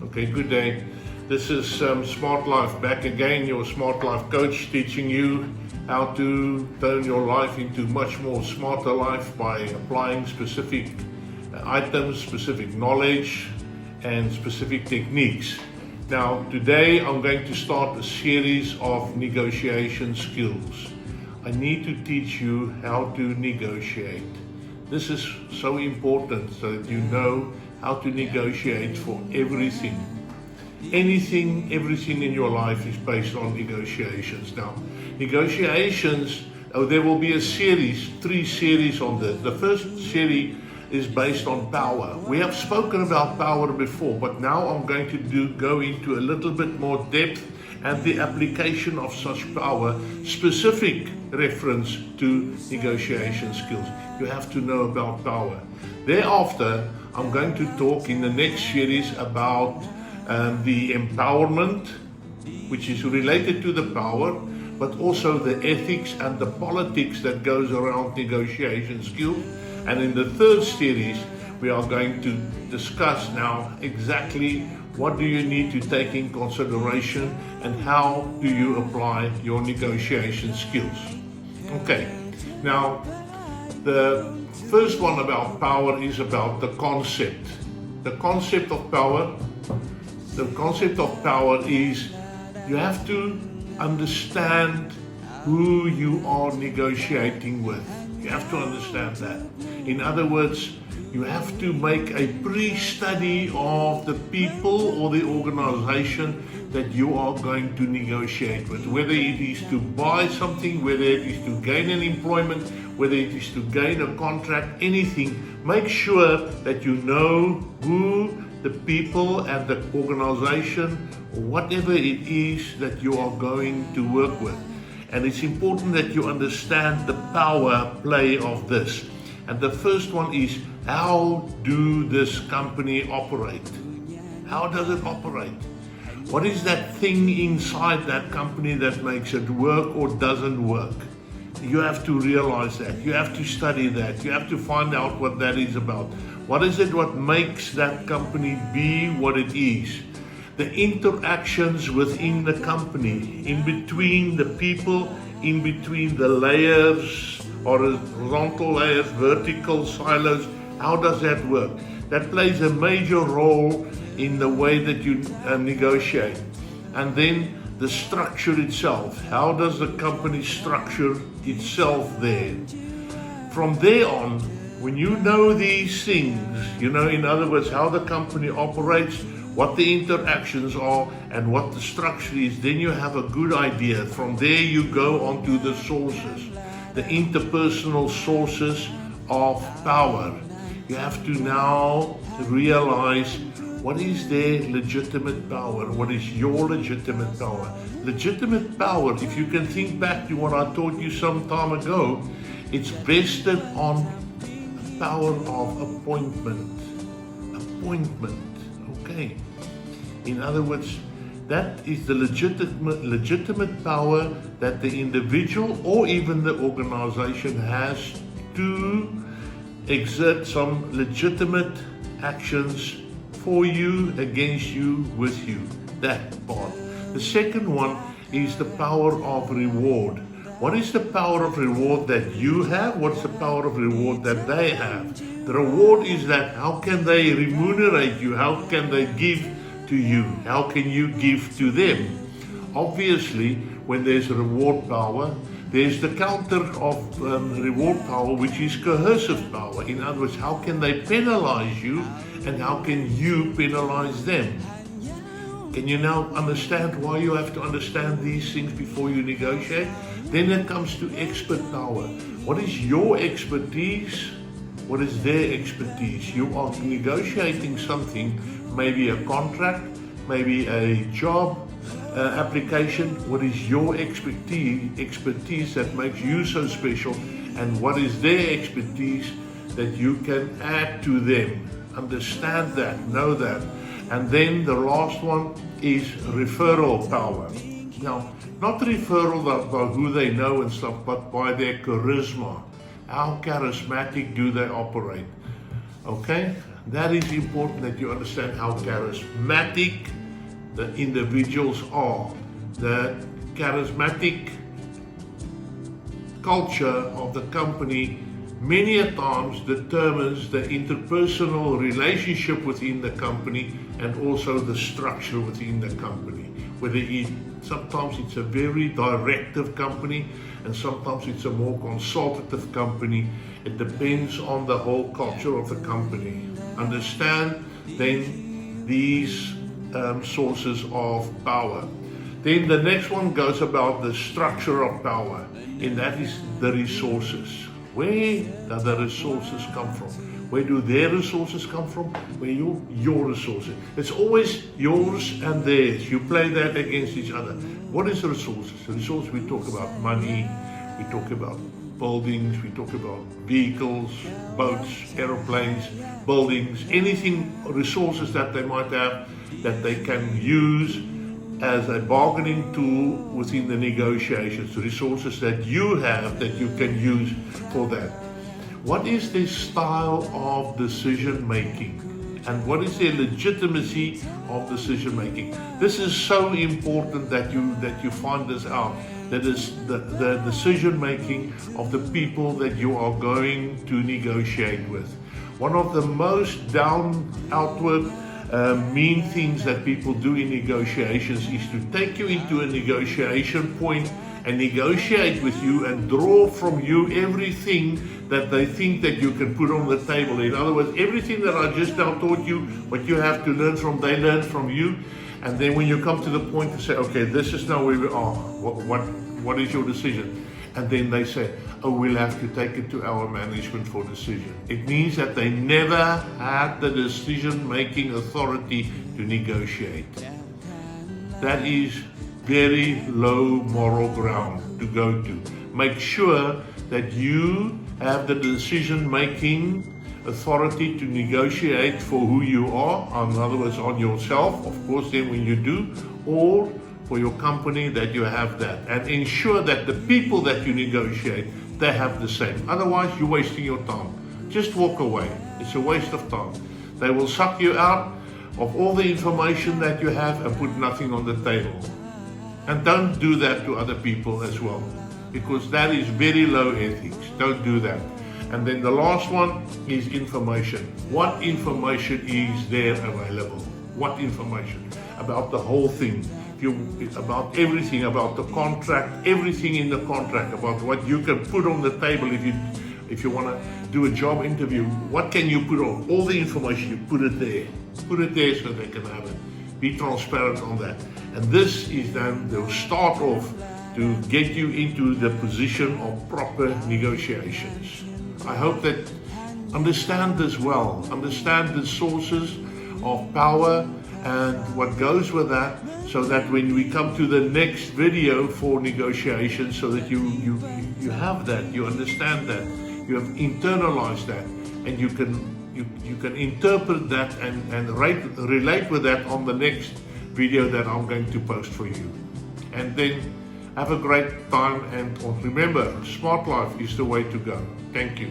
Okay, good day. This is Smart Life back again, your Smart Life coach, teaching you how to turn your life into much more smarter life by applying specific items, specific knowledge, and specific techniques. Now, today I'm going to start a series of negotiation skills. I need to teach you how to negotiate. This is so important so that you know how to negotiate for everything. Anything, everything in your life is based on negotiations. Now, negotiations, there will be a series, 3 series on this. The first series is based on power. We have spoken about power before, but now I'm going to go into a little bit more depth and the application of such power, specific reference to negotiation skills. You have to know about power. Thereafter, I'm going to talk in the next series about the empowerment, which is related to the power, but also the ethics and the politics that goes around negotiation skills. And in the third series, we are going to discuss now exactly what do you need to take in consideration and how do you apply your negotiation skills. Okay, now the first one about power is about the concept. The concept of power. The concept of power is you have to understand who you are negotiating with. You have to understand that. In other words, you have to make a pre-study of the people or the organization that you are going to negotiate with. Whether it is to buy something, whether it is to gain an employment, whether it is to gain a contract, anything, make sure that you know who the people and the organization, or whatever it is that you are going to work with. And it's important that you understand the power play of this. And the first one is, how do this company operate? How does it operate? What is that thing inside that company that makes it work or doesn't work? You have to realize that. You have to study that. You have to find out what that is about. What is it what makes that company be what it is? The interactions within the company, in between the people, in between the layers, horizontal layers, vertical silos, how does that work? That plays a major role in the way that you negotiate. And then the structure itself. How does the company structure itself there? From there on, when you know these things, you know, in other words, how the company operates, what the interactions are, and what the structure is, then you have a good idea. From there you go on to the sources, the interpersonal sources of power. You have to now realize what is their legitimate power, what is your legitimate power. Legitimate power, if you can think back to what I taught you some time ago, it's vested on power of appointment. Okay. In other words, that is the legitimate power that the individual or even the organization has to exert some legitimate actions for you, against you, with you. That part. The second one is the power of reward. What is the power of reward that you have? What's the power of reward that they have? The reward is that how can they remunerate you? How can they give to you? How can you give to them? Obviously, when there's reward power, there's the counter of reward power, which is coercive power. In other words, how can they penalize you and how can you penalize them? Can you now understand why you have to understand these things before you negotiate? Then it comes to expert power. What is your expertise? What is their expertise? You are negotiating something, maybe a contract, maybe a job application. What is your expertise that makes you so special? And what is their expertise that you can add to them? Understand that, know that. And then the last one is referral power. Now, not referral by who they know and stuff, but by their charisma. How charismatic do they operate? Okay? That is important, that you understand how charismatic the individuals are. The charismatic culture of the company many a times determines the interpersonal relationship within the company and also the structure within the company. Sometimes it's a very directive company and sometimes it's a more consultative company. It depends on the whole culture of the company. Understand then these sources of power. Then the next one goes about the structure of power, and that is the resources. Where do the resources come from? Where do their resources come from? Where your resources? It's always yours and theirs. You play that against each other. What is the resources? The resources, we talk about money, we talk about buildings, we talk about vehicles, boats, aeroplanes, buildings, anything, resources that they might have that they can use as a bargaining tool within the negotiations, resources that you have that you can use for that. What is their style of decision making? And what is their legitimacy of decision making? This is so important that you find this out. That is the decision making of the people that you are going to negotiate with. One of the most outward mean things that people do in negotiations is to take you into a negotiation point and negotiate with you and draw from you everything that they think that you can put on the table. In other words, everything that I just now taught you, what you have to learn from, they learn from you. And then when you come to the point to say, okay, this is now where we are, what is your decision? And then they say, oh, we'll have to take it to our management for decision. It means that they never had the decision-making authority to negotiate. That is very low moral ground to go to. Make sure that you have the decision-making authority to negotiate for who you are, in other words, on yourself, of course, then when you do, or for your company, that you have that. And ensure that the people that you negotiate, they have the same. Otherwise, you're wasting your time. Just walk away. It's a waste of time. They will suck you out of all the information that you have and put nothing on the table. And don't do that to other people as well, because that is very low ethics. Don't do that. And then the last one is information. What information is there available? What information? About the whole thing. About everything, about the contract, everything in the contract, about what you can put on the table if you want to do a job interview. What can you put on? All the information, you put it there. Put it there so they can have it. Be transparent on that. And this is then the start off to get you into the position of proper negotiations. I hope that understand this well. Understand the sources of power and what goes with that, so that when we come to the next video for negotiations, so that you have that, you understand that, you have internalized that, and you can interpret that and relate with that on the next video that I'm going to post for you. And then have a great time, and remember, smart life is the way to go. Thank you.